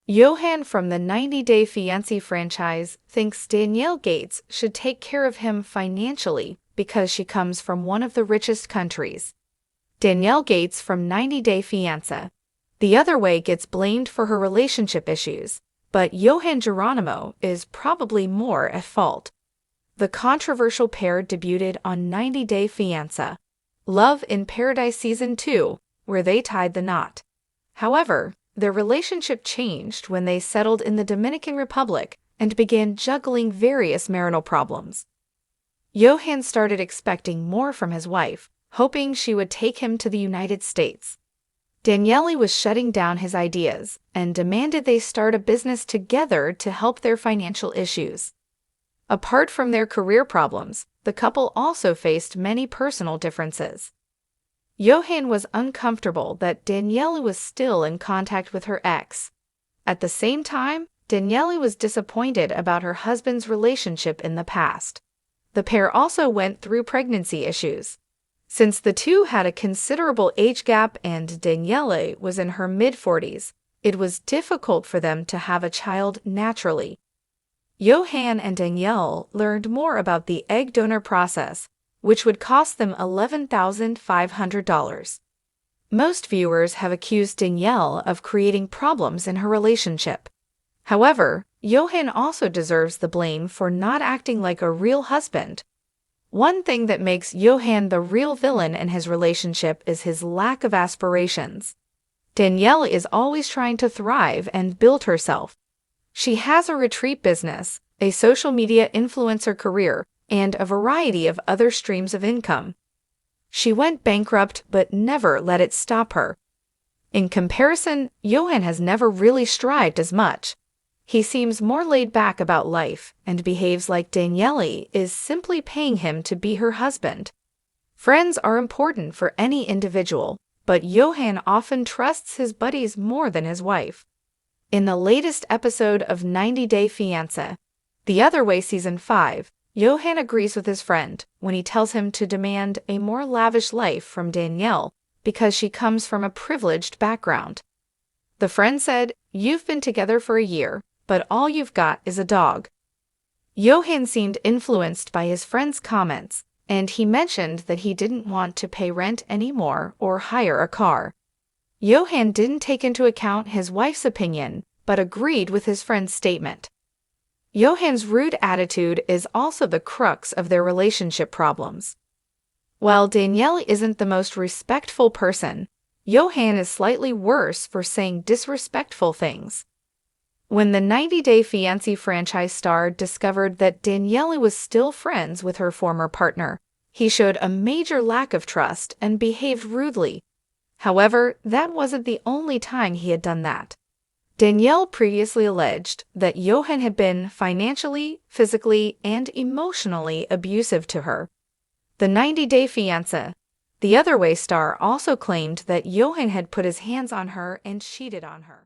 Yohan from the 90 Day Fiancé franchise thinks Danielle Gates should take care of him financially because she comes from one of the richest countries. Danielle Gates from 90 Day Fiancé. The other way gets blamed for her relationship issues, but Yohan Geronimo is probably more at fault. The controversial pair debuted on 90 Day Fiancé, Love in Paradise Season 2, where they tied the knot. However, their relationship changed when they settled in the Dominican Republic and began juggling various marital problems. Yohan started expecting more from his wife, hoping she would take him to the United States. Daniele was shutting down his ideas and demanded they start a business together to help their financial issues. Apart from their career problems, the couple also faced many personal differences. Yohan was uncomfortable that Daniele was still in contact with her ex. At the same time, Daniele was disappointed about her husband's relationship in the past. The pair also went through pregnancy issues. Since the two had a considerable age gap and Daniele was in her mid-40s, it was difficult for them to have a child naturally. Yohan and Danielle learned more about the egg donor process, which would cost them $11,500. Most viewers have accused Danielle of creating problems in her relationship. However, Yohan also deserves the blame for not acting like a real husband. One thing that makes Yohan the real villain in his relationship is his lack of aspirations. Danielle is always trying to thrive and build herself. She has a retreat business, a social media influencer career, and a variety of other streams of income. She went bankrupt but never let it stop her. In comparison, Yohan has never really strived as much. He seems more laid back about life and behaves like Daniele is simply paying him to be her husband. Friends are important for any individual, but Yohan often trusts his buddies more than his wife. In the latest episode of 90 Day Fiancé, The Other Way Season 5, Yohan agrees with his friend when he tells him to demand a more lavish life from Danielle because she comes from a privileged background. The friend said, "You've been together for a year, but all you've got is a dog." Yohan seemed influenced by his friend's comments, and he mentioned that he didn't want to pay rent anymore or hire a car. Yohan didn't take into account his wife's opinion, but agreed with his friend's statement. Yohan's rude attitude is also the crux of their relationship problems. While Daniele isn't the most respectful person, Yohan is slightly worse for saying disrespectful things. When the 90 Day Fiancé franchise star discovered that Daniele was still friends with her former partner, he showed a major lack of trust and behaved rudely. However, that wasn't the only time he had done that. Danielle previously alleged that Yohan had been financially, physically, and emotionally abusive to her. The 90 Day Fiancé, The Other Way star also claimed that Yohan had put his hands on her and cheated on her.